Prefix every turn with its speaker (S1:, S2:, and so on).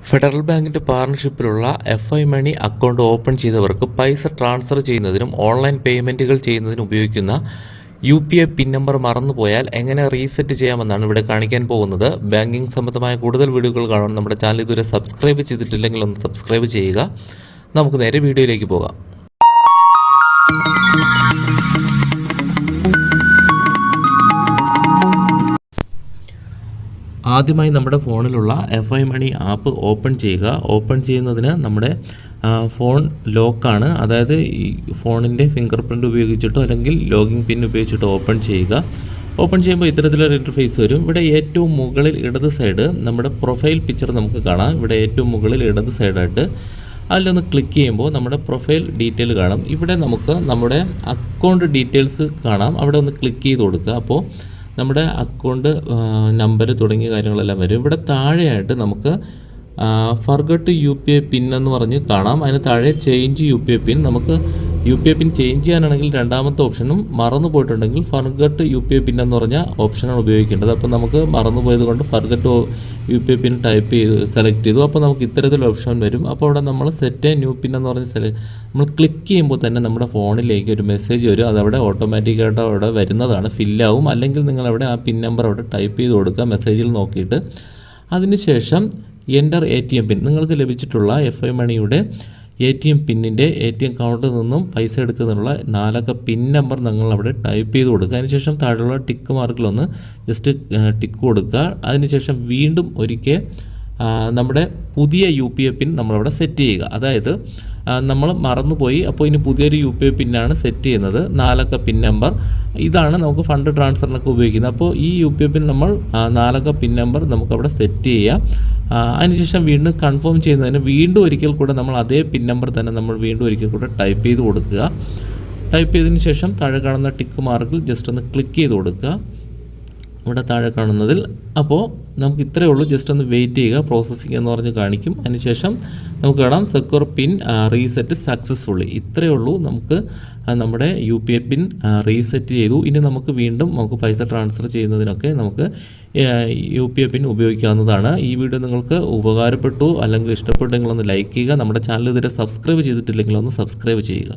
S1: Federal ബാങ്കിൻ്റെ പാർട്ണർഷിപ്പിലുള്ള FI money account open ചെയ്തവർക്ക് പൈസ ട്രാൻസ്ഫർ ചെയ്യുന്നതിനും ഓൺലൈൻ പേയ്മെൻറ്റുകൾ ചെയ്യുന്നതിനും ഉപയോഗിക്കുന്ന UPI പിൻ നമ്പർ മറന്നുപോയാൽ എങ്ങനെ റീസെറ്റ് ചെയ്യാമെന്നാണ് ഇവിടെ കാണിക്കാൻ പോകുന്നത്. ബാങ്കിംഗ് സംബന്ധമായ കൂടുതൽ വീഡിയോകൾ കാണാൻ നമ്മുടെ ചാനൽ ഇതുവരെ സബ്സ്ക്രൈബ് ചെയ്തിട്ടില്ലെങ്കിൽ ഒന്ന് സബ്സ്ക്രൈബ് ചെയ്യുക. നമുക്ക് നേരെ വീഡിയോയിലേക്ക് പോകാം. ആദ്യമായി നമ്മുടെ ഫോണിലുള്ള FI മണി ആപ്പ് ഓപ്പൺ ചെയ്യുക. ഓപ്പൺ ചെയ്യുന്നതിന് നമ്മുടെ ഫോൺ ലോക്കാണ്, അതായത് ഈ ഫോണിൻ്റെ ഫിംഗർ പ്രിൻ്റ് ഉപയോഗിച്ചിട്ടോ അല്ലെങ്കിൽ ലോഗിൻ പിൻ ഉപയോഗിച്ചിട്ടോ ഓപ്പൺ ചെയ്യുക. ഓപ്പൺ ചെയ്യുമ്പോൾ ഇത്തരത്തിലൊരു ഇൻ്റർഫേസ് വരും. ഇവിടെ ഏറ്റവും മുകളിൽ ഇടത് സൈഡ് നമ്മുടെ പ്രൊഫൈൽ പിക്ചർ നമുക്ക് കാണാം. ഇവിടെ ഏറ്റവും മുകളിൽ ഇടത് സൈഡായിട്ട് അതിലൊന്ന് ക്ലിക്ക് ചെയ്യുമ്പോൾ നമ്മുടെ പ്രൊഫൈൽ ഡീറ്റെയിൽ കാണാം. ഇവിടെ നമുക്ക് നമ്മുടെ അക്കൗണ്ട് ഡീറ്റെയിൽസ് കാണാം. അവിടെ ഒന്ന് ക്ലിക്ക് ചെയ്ത് കൊടുക്കുക. അപ്പോൾ നമ്മുടെ അക്കൗണ്ട് നമ്പർ തുടങ്ങിയ കാര്യങ്ങളെല്ലാം വരും. ഇവിടെ താഴെയായിട്ട് നമുക്ക് ഫർഗട്ട് UPI പിൻ എന്ന് പറഞ്ഞ് കാണാം. അതിന് താഴെ ചേഞ്ച് UPI പിൻ. നമുക്ക് UPI പിൻ ചേഞ്ച് ചെയ്യാനാണെങ്കിൽ രണ്ടാമത്തെ ഓപ്ഷനും, മറന്നു പോയിട്ടുണ്ടെങ്കിൽ ഫർഗട്ട് UPI പിൻ എന്ന് പറഞ്ഞ ഓപ്ഷനാണ് ഉപയോഗിക്കേണ്ടത്. അപ്പോൾ നമുക്ക് മറന്നു പോയത് കൊണ്ട് ഫർഗട്ട് UPI പിൻ ടൈപ്പ് ചെയ്ത് സെലക്ട് ചെയ്തു. അപ്പോൾ നമുക്ക് ഇത്തരത്തിലുള്ള ഓപ്ഷൻ വരും. അപ്പോൾ അവിടെ നമ്മൾ സെറ്റ് ന്യൂ പിൻ എന്ന് പറഞ്ഞ് നമ്മൾ ക്ലിക്ക് ചെയ്യുമ്പോൾ തന്നെ നമ്മുടെ ഫോണിലേക്ക് ഒരു മെസ്സേജ് വരും. അതവിടെ ഓട്ടോമാറ്റിക്കായിട്ട് അവിടെ വരുന്നതാണ്, ഫില്ലാവും. അല്ലെങ്കിൽ നിങ്ങളവിടെ ആ പിൻ നമ്പർ അവിടെ ടൈപ്പ് ചെയ്ത് കൊടുക്കുക മെസ്സേജിൽ നോക്കിയിട്ട്. അതിനുശേഷം എൻ്റർ ATM പിൻ, നിങ്ങൾക്ക് ലഭിച്ചിട്ടുള്ള FI മണിയുടെ ATM പിന്നിൻ്റെ ATM കൗണ്ടിൽ നിന്നും പൈസ എടുക്കുന്നതിനുള്ള 4 അക്ക പിൻ നമ്പർ നിങ്ങൾ അവിടെ ടൈപ്പ് ചെയ്ത് കൊടുക്കുക. അതിനുശേഷം താഴെയുള്ള ടിക്ക് മാർക്കിലൊന്ന് ജസ്റ്റ് ടിക്ക് കൊടുക്കുക. അതിനുശേഷം വീണ്ടും ഒരിക്കൽ നമ്മുടെ പുതിയ UPI പിൻ നമ്മളവിടെ സെറ്റ് ചെയ്യുക. അതായത് നമ്മൾ മറന്നുപോയി, അപ്പോൾ ഇനി പുതിയൊരു UPI പിന്നാണ് സെറ്റ് ചെയ്യുന്നത്, 4 അക്ക പിൻ നമ്പർ. ഇതാണ് നമുക്ക് ഫണ്ട് ട്രാൻസ്ഫറിനൊക്കെ ഉപയോഗിക്കുന്നത്. അപ്പോൾ ഈ UPI പിൻ നമ്മൾ 4 അക്ക പിൻ നമ്പർ നമുക്കവിടെ സെറ്റ് ചെയ്യാം. അതിനുശേഷം വീണ്ടും കൺഫേം ചെയ്യുന്നതിന് വീണ്ടും ഒരിക്കൽ കൂടെ നമ്മൾ അതേ പിൻ നമ്പർ തന്നെ നമ്മൾ വീണ്ടും ഒരിക്കൽ കൂടെ ടൈപ്പ് ചെയ്ത് കൊടുക്കുക. ടൈപ്പ് ചെയ്തതിന് ശേഷം താഴെ കാണുന്ന ടിക്ക് മാർക്കിൽ ജസ്റ്റ് ഒന്ന് ക്ലിക്ക് ചെയ്ത് കൊടുക്കുക, ഇവിടെ താഴെ കാണുന്നതിൽ. അപ്പോൾ നമുക്ക് ഇത്രയേ ഉള്ളൂ. ജസ്റ്റ് ഒന്ന് വെയിറ്റ് ചെയ്യുക, പ്രോസസ്സിംഗ് എന്ന് പറഞ്ഞ് കാണിക്കും. അതിനുശേഷം നമുക്ക് കാണാം സെക്യൂർ പിൻ റീസെറ്റ് സക്സസ്ഫുള്ളി. ഇത്രയേ ഉള്ളൂ. നമുക്ക് നമ്മുടെ UPI പിൻ റീസെറ്റ് ചെയ്തു. ഇനി നമുക്ക് വീണ്ടും പൈസ ട്രാൻസ്ഫർ ചെയ്യുന്നതിനൊക്കെ നമുക്ക് UPI പിൻ ഉപയോഗിക്കാവുന്നതാണ്. ഈ വീഡിയോ നിങ്ങൾക്ക് ഉപകാരപ്പെട്ടു അല്ലെങ്കിൽ ഇഷ്ടപ്പെട്ടെങ്കിൽ ഒന്ന് ലൈക്ക് ചെയ്യുക. നമ്മുടെ ചാനൽ ഇതുവരെ സബ്സ്ക്രൈബ് ചെയ്തിട്ടില്ലെങ്കിൽ ഒന്ന് സബ്സ്ക്രൈബ് ചെയ്യുക.